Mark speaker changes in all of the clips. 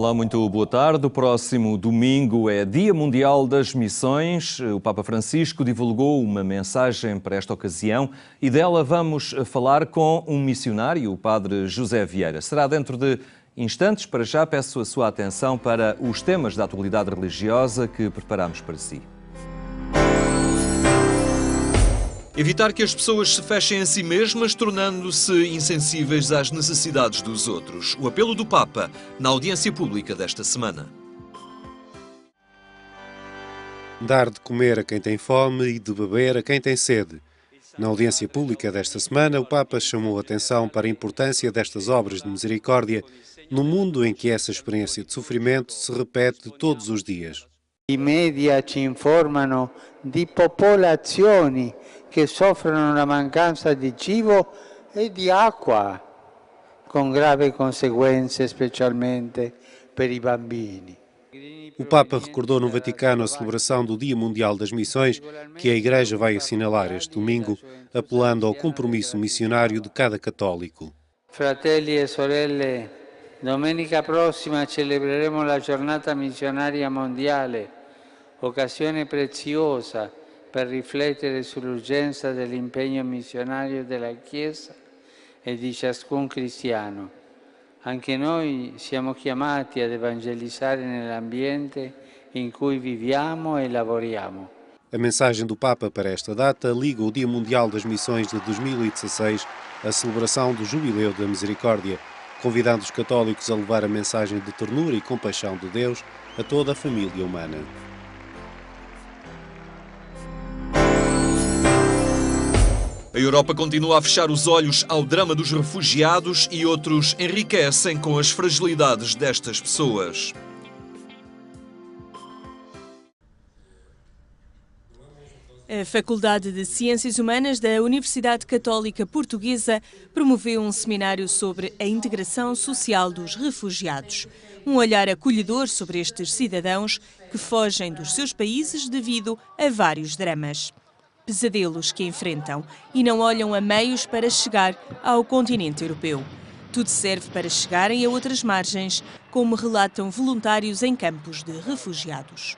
Speaker 1: Olá, muito boa tarde. O próximo domingo é Dia Mundial das Missões. O Papa Francisco divulgou uma mensagem para esta ocasião e dela vamos falar com um missionário, o Padre José Vieira. Será dentro de instantes. Para já peço a sua atenção para os temas da atualidade religiosa que preparamos para si. Evitar que as pessoas se fechem a si mesmas, tornando-se insensíveis às necessidades dos outros. O apelo do Papa na audiência pública desta semana.
Speaker 2: Dar de comer a quem tem fome e de beber a quem tem sede. Na audiência pública desta semana, o Papa chamou a atenção para a importância destas obras de misericórdia num mundo em que essa experiência de sofrimento se repete todos os dias.
Speaker 3: I media ci informano di popolazioni che soffrono la mancanza di cibo e di acqua, con gravi conseguenze specialmente per i bambini.
Speaker 2: O Papa recordou no Vaticano a celebração do Dia Mundial das Missões, que a Igreja vai assinalar este domingo, apelando ao compromisso missionário de cada católico.
Speaker 3: Fratelli e sorelle, domenica prossima celebreremo la giornata missionaria mondiale, occasione preziosa per riflettere sull'urgenza dell'impegno missionario della Chiesa e di ciascun cristiano. Anche noi siamo chiamati ad evangelizzare nell'ambiente in cui viviamo e lavoriamo.
Speaker 2: A mensagem do Papa para esta data liga o Dia Mundial das Missões de 2016 à celebração do Jubileu da Misericórdia, convidando os católicos a levar a mensagem de ternura e compaixão de Deus a toda a família humana.
Speaker 1: A Europa continua a fechar os olhos ao drama dos refugiados e outros enriquecem com as fragilidades destas pessoas.
Speaker 4: A Faculdade de Ciências Humanas da Universidade Católica Portuguesa promoveu um seminário sobre a integração social dos refugiados. Um olhar acolhedor sobre estes cidadãos que fogem dos seus países devido a vários dramas. Pesadelos que enfrentam e não olham a meios para chegar ao continente europeu. Tudo serve para chegarem a outras margens, como relatam voluntários em campos de refugiados.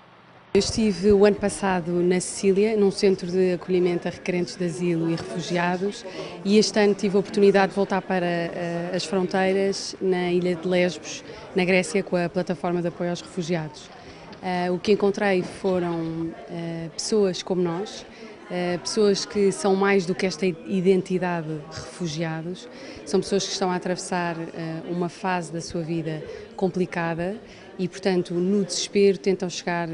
Speaker 5: Eu estive o ano passado na Sicília, num centro de acolhimento a requerentes de asilo e refugiados, e este ano tive a oportunidade de voltar para as fronteiras na ilha de Lesbos, na Grécia, com a plataforma de apoio aos refugiados. O que encontrei foram pessoas como nós, pessoas que são mais do que esta identidade de refugiados, são pessoas que estão a atravessar uma fase da sua vida complicada e, portanto, no desespero tentam chegar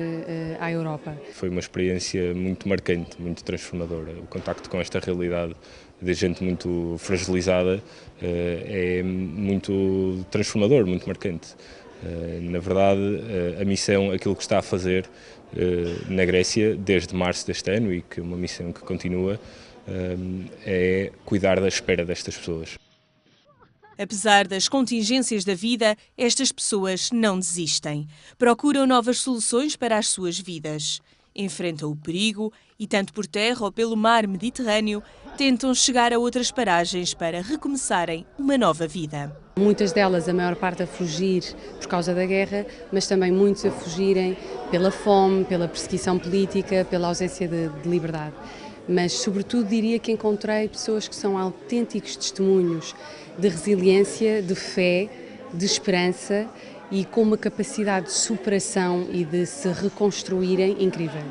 Speaker 5: à Europa.
Speaker 6: Foi uma experiência muito marcante, muito transformadora. O contacto com esta realidade de gente muito fragilizada é muito transformador, muito marcante. Na verdade, a missão, aquilo que está a fazer na Grécia desde março deste ano e que é uma missão que continua, é cuidar da espera destas pessoas.
Speaker 4: Apesar das contingências da vida, estas pessoas não desistem. Procuram novas soluções para as suas vidas. Enfrentam o perigo e, tanto por terra ou pelo mar Mediterrâneo, tentam chegar a outras paragens para recomeçarem uma nova vida.
Speaker 5: Muitas delas, a maior parte a fugir por causa da guerra, mas também muitos a fugirem pela fome, pela perseguição política, pela ausência de liberdade. Mas, sobretudo, diria que encontrei pessoas que são autênticos testemunhos de resiliência, de fé, de esperança e com uma capacidade de superação e de se reconstruírem incrível.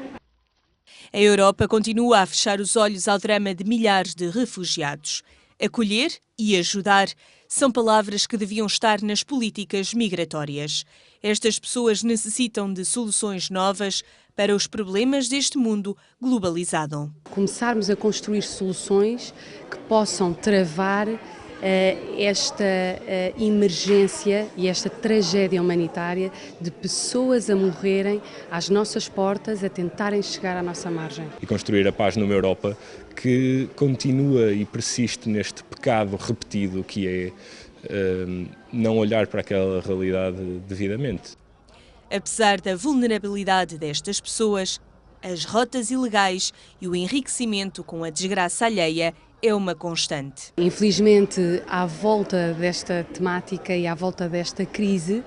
Speaker 4: A Europa continua a fechar os olhos ao drama de milhares de refugiados. Acolher e ajudar são palavras que deviam estar nas políticas migratórias. Estas pessoas necessitam de soluções novas para os problemas deste mundo globalizado.
Speaker 5: Começarmos a construir soluções que possam travar esta emergência e esta tragédia humanitária de pessoas a morrerem às nossas portas, a tentarem chegar à nossa margem.
Speaker 6: E construir a paz numa Europa que continua e persiste neste pecado repetido que é não olhar para aquela realidade devidamente.
Speaker 4: Apesar da vulnerabilidade destas pessoas, as rotas ilegais e o enriquecimento com a desgraça alheia é uma constante.
Speaker 5: Infelizmente, à volta desta temática e à volta desta crise,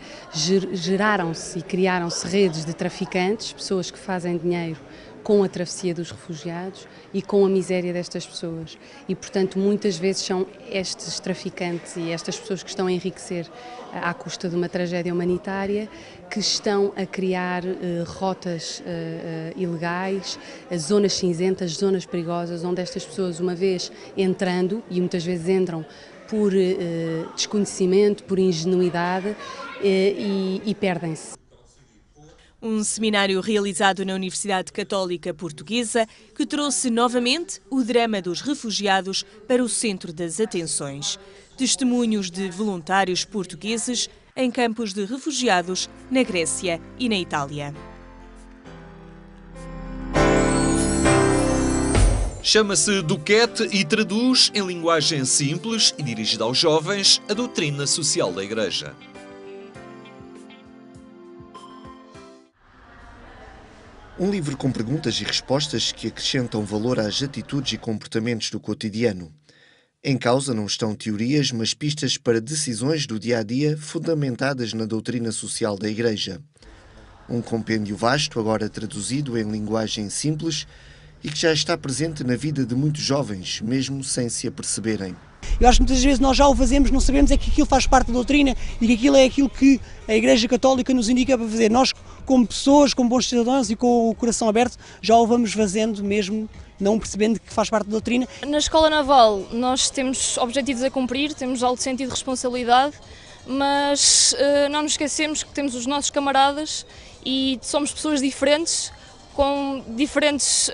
Speaker 5: geraram-se e criaram-se redes de traficantes, pessoas que fazem dinheiro com a travessia dos refugiados e com a miséria destas pessoas. E, portanto, muitas vezes são estes traficantes e estas pessoas que estão a enriquecer à custa de uma tragédia humanitária que estão a criar rotas ilegais, zonas cinzentas, zonas perigosas, onde estas pessoas, uma vez entrando, e muitas vezes entram por desconhecimento, por ingenuidade, e perdem-se.
Speaker 4: Um seminário realizado na Universidade Católica Portuguesa que trouxe novamente o drama dos refugiados para o centro das atenções. Testemunhos de voluntários portugueses em campos de refugiados na Grécia e na Itália.
Speaker 7: Chama-se Duquette e traduz em linguagem simples e dirigida aos jovens a doutrina social da Igreja.
Speaker 8: Um livro com perguntas e respostas que acrescentam valor às atitudes e comportamentos do cotidiano. Em causa não estão teorias, mas pistas para decisões do dia-a-dia fundamentadas na doutrina social da Igreja. Um compêndio vasto, agora traduzido em linguagem simples e que já está presente na vida de muitos jovens, mesmo sem se aperceberem.
Speaker 9: Eu acho que muitas vezes nós já o fazemos, não sabemos é que aquilo faz parte da doutrina e que aquilo é aquilo que a Igreja Católica nos indica para fazer. Nós, como pessoas, como bons cidadãos e com o coração aberto, já o vamos fazendo mesmo, não percebendo que faz parte da doutrina.
Speaker 10: Na Escola Naval nós temos objetivos a cumprir, temos alto sentido de responsabilidade, mas não nos esquecemos que temos os nossos camaradas e somos pessoas diferentes, com diferentes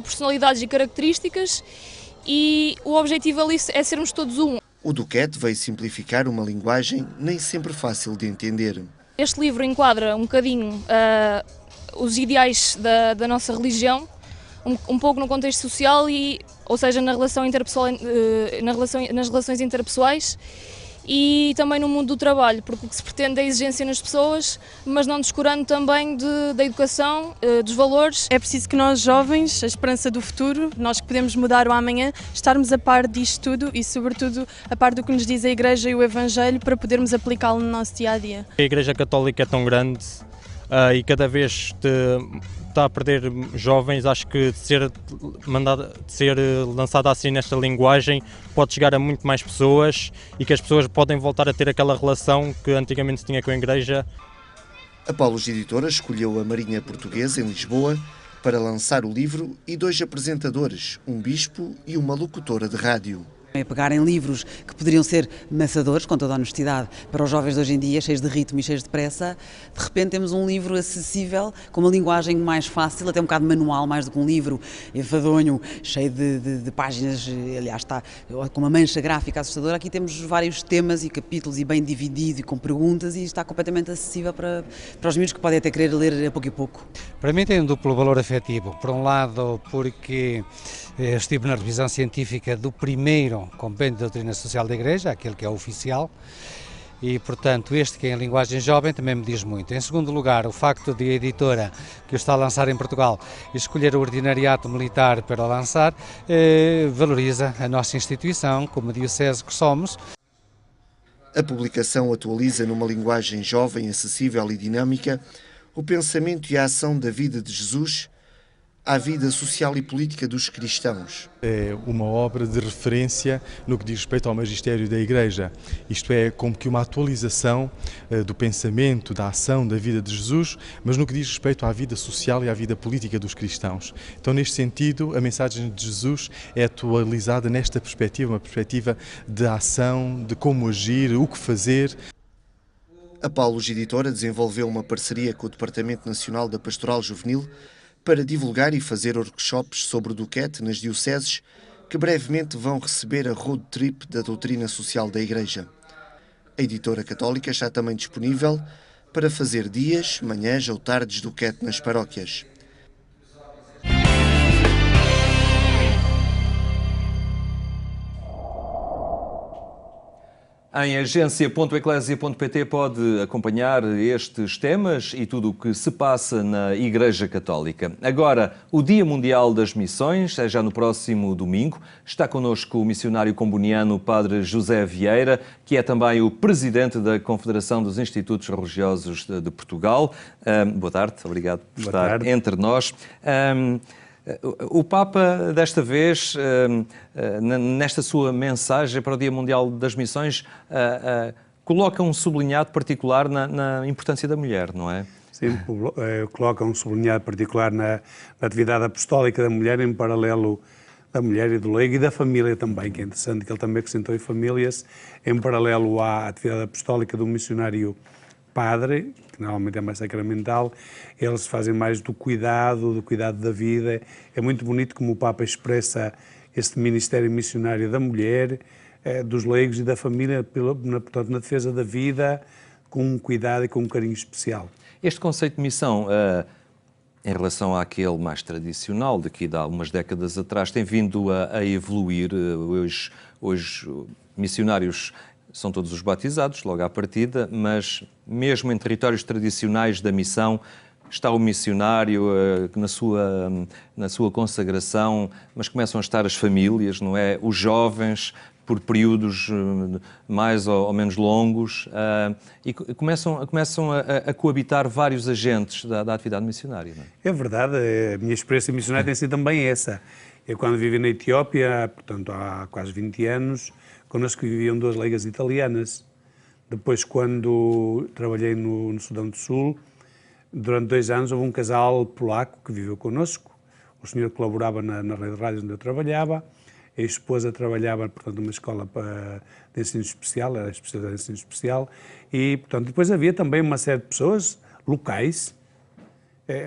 Speaker 10: personalidades e características, e o objetivo ali é sermos todos um.
Speaker 8: O Duquette veio simplificar uma linguagem nem sempre fácil de entender.
Speaker 10: Este livro enquadra um bocadinho os ideais da nossa religião, um pouco no contexto social, ou seja, na relação interpessoal, nas relações interpessoais, e também no mundo do trabalho, porque o que se pretende é a exigência nas pessoas, mas não descurando também da educação, dos valores.
Speaker 11: É preciso que nós jovens, a esperança do futuro, nós que podemos mudar o amanhã, estarmos a par disto tudo e sobretudo a par do que nos diz a Igreja e o Evangelho para podermos aplicá-lo no nosso dia-a-dia.
Speaker 12: A Igreja Católica é tão grande e cada vez está a perder jovens. Acho que de ser lançada assim nesta linguagem pode chegar a muito mais pessoas e que as pessoas podem voltar a ter aquela relação que antigamente se tinha com a Igreja.
Speaker 8: A Paulus Editora escolheu a Marinha Portuguesa, em Lisboa, para lançar o livro e 2 apresentadores, um bispo e uma locutora de rádio.
Speaker 13: É pegar em livros que poderiam ser maçadores, com toda a honestidade, para os jovens de hoje em dia, cheios de ritmo e cheios de pressa. De repente temos um livro acessível, com uma linguagem mais fácil, até um bocado manual, mais do que um livro enfadonho, cheio de páginas, aliás, está com uma mancha gráfica assustadora. Aqui temos vários temas e capítulos e bem dividido e com perguntas, e está completamente acessível para os miúdos que podem até querer ler a pouco e pouco.
Speaker 14: Para mim tem um duplo valor afetivo. Por um lado, porque estive na revisão científica do primeiro compêndio de doutrina social da Igreja, aquele que é oficial, e portanto este que é em linguagem jovem também me diz muito. Em segundo lugar, o facto de a editora que o está a lançar em Portugal escolher o ordinariato militar para o lançar, valoriza a nossa instituição como diocese que somos.
Speaker 8: A publicação atualiza numa linguagem jovem, acessível e dinâmica o pensamento e a ação da vida de Jesus à vida social e política dos cristãos.
Speaker 15: É uma obra de referência no que diz respeito ao magistério da Igreja. Isto é como que uma atualização do pensamento, da ação, da vida de Jesus, mas no que diz respeito à vida social e à vida política dos cristãos. Então, neste sentido, a mensagem de Jesus é atualizada nesta perspectiva, uma perspectiva de ação, de como agir, o que fazer.
Speaker 8: A Paulus Editora desenvolveu uma parceria com o Departamento Nacional da Pastoral Juvenil para divulgar e fazer workshops sobre o Duquette nas dioceses, que brevemente vão receber a road trip da doutrina social da Igreja. A editora católica está também disponível para fazer dias, manhãs ou tardes Duquette nas paróquias.
Speaker 1: Em agência.eclésia.pt pode acompanhar estes temas e tudo o que se passa na Igreja Católica. Agora, o Dia Mundial das Missões é já no próximo domingo. Está connosco o missionário comboniano Padre José Vieira, que é também o presidente da Confederação dos Institutos Religiosos de Portugal. Boa tarde, obrigado por estar entre nós. O Papa, desta vez, nesta sua mensagem para o Dia Mundial das Missões, coloca um sublinhado particular na importância da mulher, não é?
Speaker 16: Sim, coloca um sublinhado particular na atividade apostólica da mulher, em paralelo da mulher e do leigo e da família também, que é interessante que ele também acrescentou em famílias, em paralelo à atividade apostólica do missionário padre, que normalmente é mais sacramental. Eles fazem mais do cuidado da vida. É muito bonito como o Papa expressa este ministério missionário da mulher, dos leigos e da família, portanto, na defesa da vida, com um cuidado e com um carinho especial.
Speaker 1: Este conceito de missão, em relação àquele mais tradicional, daqui de há umas décadas atrás, tem vindo a evoluir. Hoje missionários são todos os batizados, logo à partida, mas mesmo em territórios tradicionais da missão, está o missionário na sua consagração, mas começam a estar as famílias, não é? Os jovens, por períodos mais ou menos longos, e começam a coabitar vários agentes da atividade missionária. Não é?
Speaker 16: É verdade, a minha experiência missionária tem sido também essa. Eu, quando vivi na Etiópia, portanto há quase 20 anos, connosco viviam 2 leigas italianas. Depois, quando trabalhei no Sudão do Sul, durante 2 anos houve um casal polaco que viveu connosco. O senhor colaborava na rede de rádios onde eu trabalhava. A esposa trabalhava, portanto, numa escola de ensino especial, era especialidade de ensino especial. E, portanto, depois havia também uma série de pessoas locais,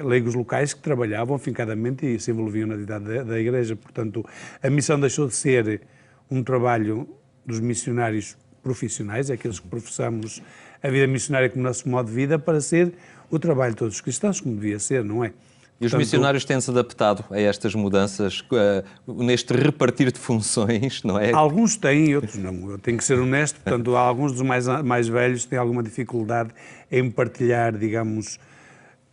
Speaker 16: leigos locais, que trabalhavam afincadamente e se envolviam na atividade da Igreja. Portanto, a missão deixou de ser um trabalho dos missionários profissionais, aqueles que professamos a vida missionária como nosso modo de vida, para ser o trabalho de todos os cristãos, como devia ser, não é?
Speaker 1: E os missionários têm-se adaptado a estas mudanças, neste repartir de funções, não é?
Speaker 16: Alguns têm e outros não. Eu tenho que ser honesto, portanto, alguns dos mais velhos têm alguma dificuldade em partilhar, digamos,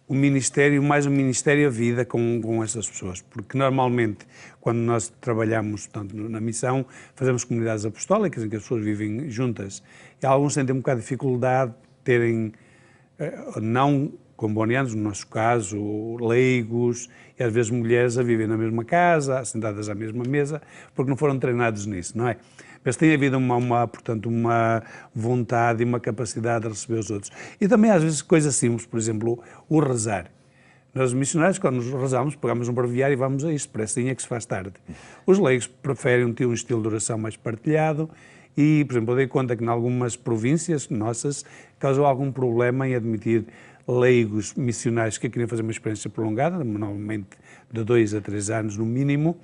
Speaker 16: o ministério, mais o ministério e a vida com essas pessoas, porque normalmente, quando nós trabalhamos, portanto, na missão, fazemos comunidades apostólicas em que as pessoas vivem juntas, e alguns sentem um bocado de dificuldade de terem, não combonianos, no nosso caso, leigos, e às vezes mulheres a viver na mesma casa, sentadas à mesma mesa, porque não foram treinados nisso, não é? Mas tem havido portanto, uma vontade e uma capacidade de receber os outros. E também às vezes coisas simples, por exemplo, o rezar. Nós missionários, quando nos rezamos, pegamos um breviário e vamos a isto, parece que se faz tarde. Os leigos preferem ter um estilo de oração mais partilhado e, por exemplo, eu dei conta que em algumas províncias nossas causou algum problema em admitir leigos missionários que queriam fazer uma experiência prolongada, normalmente de 2 a 3 anos no mínimo,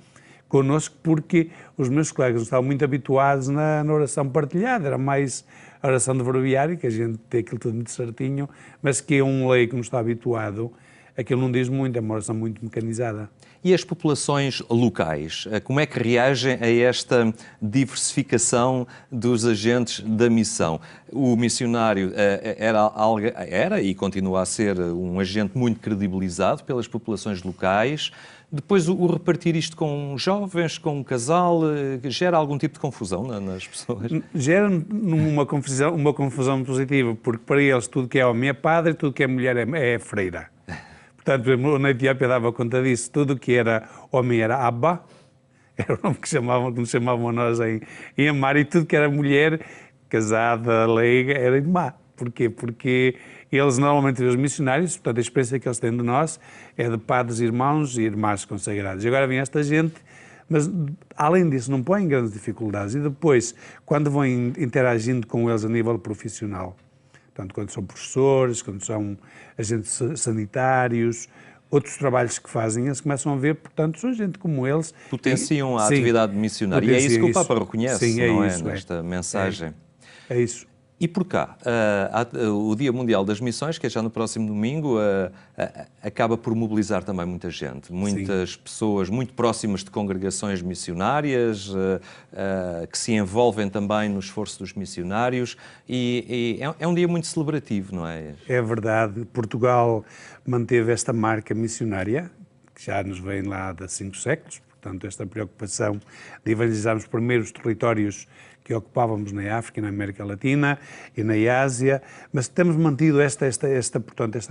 Speaker 16: connosco, porque os meus colegas não estavam muito habituados na oração partilhada, era mais a oração de breviário, que a gente tem aquilo tudo muito certinho, mas que um leigo que não está habituado, aquilo não diz muito, é uma oração muito mecanizada.
Speaker 1: E as populações locais, como é que reagem a esta diversificação dos agentes da missão? O missionário era e continua a ser um agente muito credibilizado pelas populações locais. Depois, o repartir isto com jovens, com um casal, gera algum tipo de confusão nas pessoas?
Speaker 16: Gera uma confusão positiva, porque para eles tudo que é homem é padre, tudo que é mulher é freira. Portanto, na Etiópia dava conta disso, tudo que era homem era Abba, era o nome que nos chamavam a nós em Amar, e tudo que era mulher, casada, leiga, era Irmã. Porquê? Porque eles normalmente, os missionários, portanto a experiência que eles têm de nós é de padres, irmãos e irmãs consagrados. E agora vem esta gente, mas além disso não põem grandes dificuldades. E depois, quando vão interagindo com eles a nível profissional, portanto quando são professores, quando são agentes sanitários, outros trabalhos que fazem, eles começam a ver, portanto, são gente como eles.
Speaker 1: Potenciam a atividade missionária. E é isso que o Papa reconhece, não é? Nesta mensagem.
Speaker 16: É isso.
Speaker 1: E por cá, o Dia Mundial das Missões, que é já no próximo domingo, acaba por mobilizar também muita gente, muitas pessoas muito próximas de congregações missionárias, que se envolvem também no esforço dos missionários, e é um dia muito celebrativo, não é?
Speaker 16: É verdade. Portugal manteve esta marca missionária, que já nos vem lá de 5 séculos, portanto, esta preocupação de evangelizarmos primeiro os territórios que ocupávamos na África e na América Latina e na Ásia, mas temos mantido esta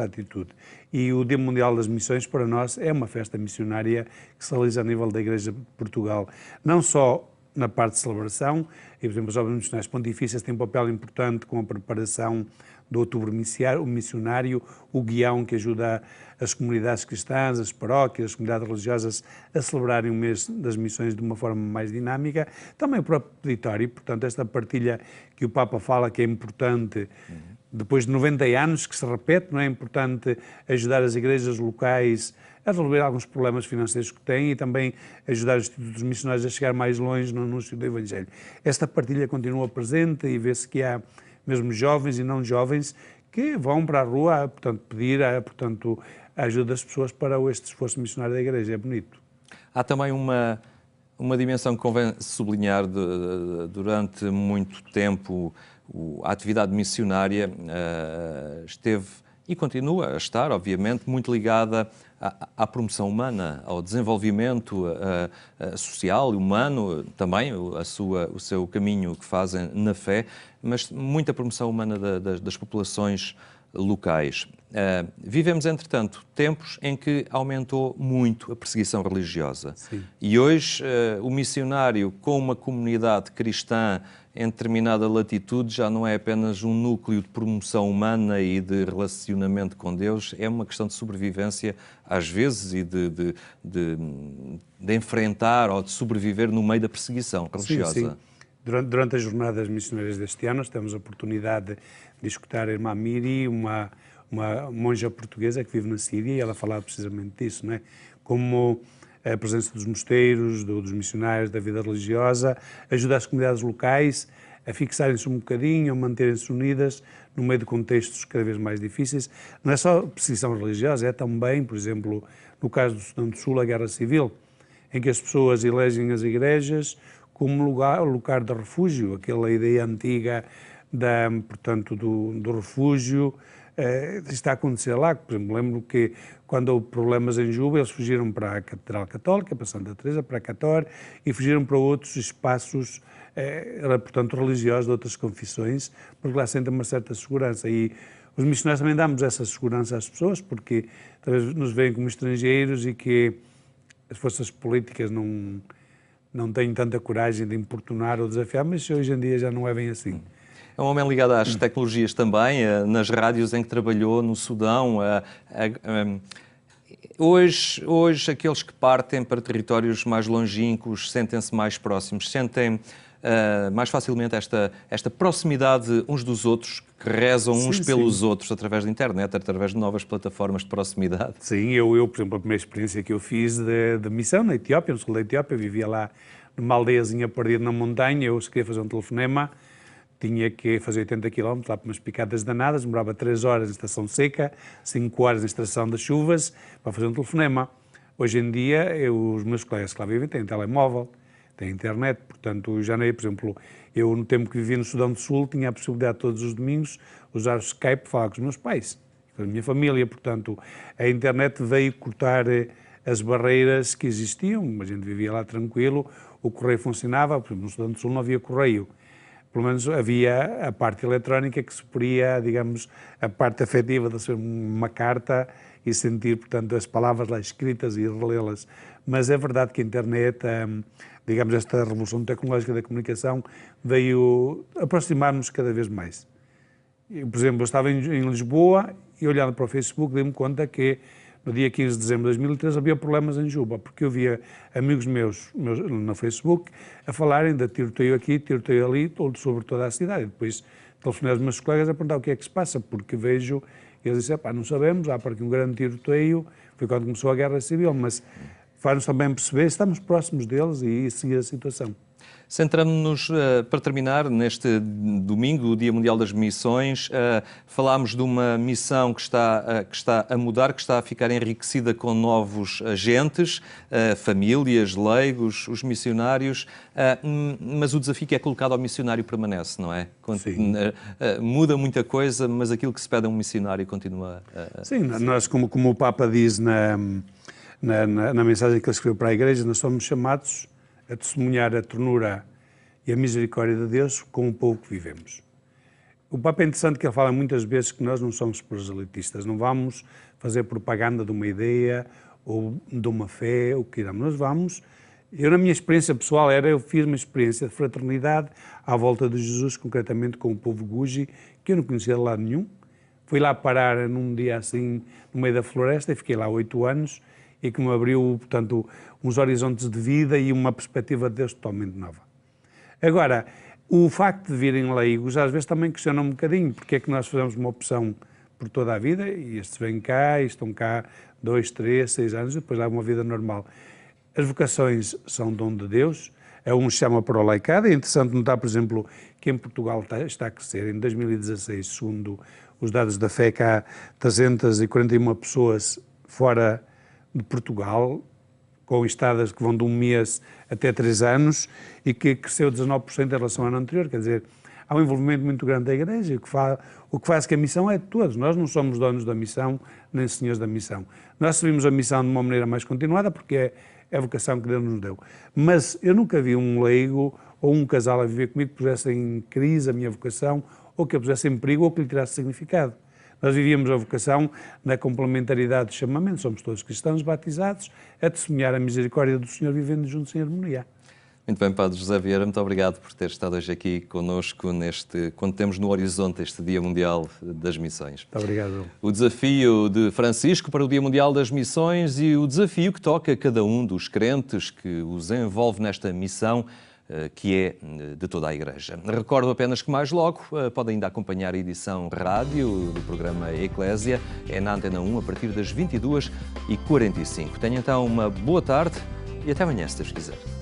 Speaker 16: atitude. E o Dia Mundial das Missões, para nós, é uma festa missionária que se realiza a nível da Igreja de Portugal, não só na parte de celebração, e, por exemplo, as obras missionárias pontifícias têm um papel importante com a preparação do Outubro Missionário, o guião que ajuda as comunidades cristãs, as paróquias, as comunidades religiosas a celebrarem o mês das missões de uma forma mais dinâmica. Também o próprio peditório, portanto, esta partilha que o Papa fala que é importante, depois de 90 anos, que se repete, não é importante ajudar as igrejas locais a resolver alguns problemas financeiros que têm e também ajudar os institutos missionários a chegar mais longe no anúncio do Evangelho. Esta partilha continua presente e vê-se que há mesmo jovens e não jovens que vão para a rua, portanto, pedir a ajuda das pessoas para este esforço missionário da Igreja. É bonito.
Speaker 1: Há também uma dimensão que convém sublinhar. Durante muito tempo, a atividade missionária esteve e continua a estar, obviamente, muito ligada à promoção humana, ao desenvolvimento social e humano, também o seu caminho que fazem na fé, mas muita promoção humana das populações locais. Vivemos, entretanto, tempos em que aumentou muito a perseguição religiosa.
Speaker 16: Sim.
Speaker 1: E hoje o missionário com uma comunidade cristã em determinada latitude já não é apenas um núcleo de promoção humana e de relacionamento com Deus, é uma questão de sobrevivência às vezes e de enfrentar ou de sobreviver no meio da perseguição religiosa.
Speaker 16: Sim, sim. Durante as jornadas missionárias deste ano, nós temos a oportunidade de escutar a irmã Miri, uma monja portuguesa que vive na Síria, e ela falava precisamente disso, não é? Como a presença dos mosteiros, dos missionários, da vida religiosa, ajuda as comunidades locais a fixarem-se um bocadinho, a manterem-se unidas no meio de contextos cada vez mais difíceis. Não é só perseguição religiosa, é também, por exemplo, no caso do Sudão do Sul, a guerra civil, em que as pessoas elegem as igrejas como lugar de refúgio, aquela ideia antiga do refúgio, está a acontecer lá. Por exemplo, lembro que quando houve problemas em Juba, eles fugiram para a Catedral Católica, para Santa Teresa, para a Cator, e fugiram para outros espaços, portanto, religiosos de outras confissões, porque lá sentem uma certa segurança. E os missionários também damos essa segurança às pessoas, porque talvez nos veem como estrangeiros e que as forças políticas não têm tanta coragem de importunar ou desafiar, mas hoje em dia já não é bem assim.
Speaker 1: É um homem ligado às tecnologias também, nas rádios em que trabalhou no Sudão. Hoje, aqueles que partem para territórios mais longínquos sentem-se mais próximos, sentem mais facilmente esta proximidade uns dos outros, que rezam uns pelos outros através da internet, através de novas plataformas de proximidade.
Speaker 16: Sim, eu, por exemplo, a primeira experiência que eu fiz de missão na Etiópia, no sul da Etiópia, vivia lá numa aldeiazinha perdida na montanha, eu queria fazer um telefonema, tinha que fazer 80 km, lá para umas picadas danadas, demorava 3 horas em estação seca, 5 horas em estação das chuvas, para fazer um telefonema. Hoje em dia, os meus colegas que lá vivem têm telemóvel, têm internet, portanto, já nem, por exemplo, eu no tempo que vivia no Sudão do Sul, tinha a possibilidade todos os domingos usar o Skype para falar com os meus pais, com a minha família, portanto, a internet veio cortar as barreiras que existiam, a gente vivia lá tranquilo, o correio funcionava, por exemplo, no Sudão do Sul não havia correio, pelo menos havia a parte eletrónica que supriria, digamos, a parte afetiva de receber uma carta e sentir, portanto, as palavras lá escritas e relê-las. Mas é verdade que a internet, digamos, esta revolução tecnológica da comunicação veio aproximar-nos cada vez mais. Por exemplo, eu estava em Lisboa e olhando para o Facebook dei-me conta que no dia 15 de dezembro de 2013 havia problemas em Juba, porque eu via amigos meus no Facebook a falarem de tiroteio aqui, tiroteio ali, sobre toda a cidade. E depois telefonei aos meus colegas a perguntar o que é que se passa, porque vejo, e eles disseram, não sabemos, há para aqui um grande tiroteio, foi quando começou a Guerra Civil, mas faz-nos também perceber, estamos próximos deles e seguir a situação.
Speaker 1: Centramos-nos, para terminar, neste domingo, o Dia Mundial das Missões. Falámos de uma missão que está a mudar, que está a ficar enriquecida com novos agentes, famílias, leigos, os missionários, mas o desafio que é colocado ao missionário permanece, não é? Muda muita coisa, mas aquilo que se pede a um missionário continua a...
Speaker 16: Sim, nós, como o Papa diz na mensagem que ele escreveu para a Igreja, nós somos chamados a testemunhar a ternura e a misericórdia de Deus com o povo que vivemos. O Papa é interessante que ele fala muitas vezes que nós não somos proselitistas, não vamos fazer propaganda de uma ideia ou de uma fé, o que queiramos. Nós vamos... Eu, na minha experiência pessoal, eu fiz uma experiência de fraternidade à volta de Jesus, concretamente com o povo Guji, que eu não conhecia de lado nenhum. Fui lá parar num dia assim, no meio da floresta, e fiquei lá 8 anos, e que me abriu, portanto, uns horizontes de vida e uma perspectiva de Deus totalmente nova. Agora, o facto de virem leigos, às vezes também questiona um bocadinho, porque é que nós fazemos uma opção por toda a vida, e estes vêm cá, e estão cá 2, 3, 6 anos, e depois há uma vida normal. As vocações são dom de Deus, um chama para o laicado. É interessante notar, por exemplo, que em Portugal está a crescer. Em 2016, segundo os dados da FEC, há 341 pessoas fora de Portugal, com estadas que vão de 1 mês até 3 anos, e que cresceu 19% em relação ao ano anterior. Quer dizer, há um envolvimento muito grande da Igreja, o que faz que a missão é de todos. Nós não somos donos da missão, nem senhores da missão. Nós servimos a missão de uma maneira mais continuada, porque é a vocação que Deus nos deu. Mas eu nunca vi um leigo ou um casal a viver comigo que pusesse em crise a minha vocação, ou que a pusesse em perigo, ou que lhe tirasse significado. Nós vivíamos a vocação na complementaridade do chamamento, somos todos cristãos batizados, a testemunhar a misericórdia do Senhor vivendo juntos em harmonia.
Speaker 1: Muito bem, Padre José Vieira, muito obrigado por ter estado hoje aqui connosco quando temos no horizonte este Dia Mundial das Missões.
Speaker 16: Muito obrigado.
Speaker 1: O desafio de Francisco para o Dia Mundial das Missões e o desafio que toca a cada um dos crentes que os envolve nesta missão, que é de toda a Igreja. Recordo apenas que mais logo podem ainda acompanhar a edição rádio do programa Eclésia, é na Antena 1 a partir das 22h45. Tenha então uma boa tarde e até amanhã, se Deus quiser.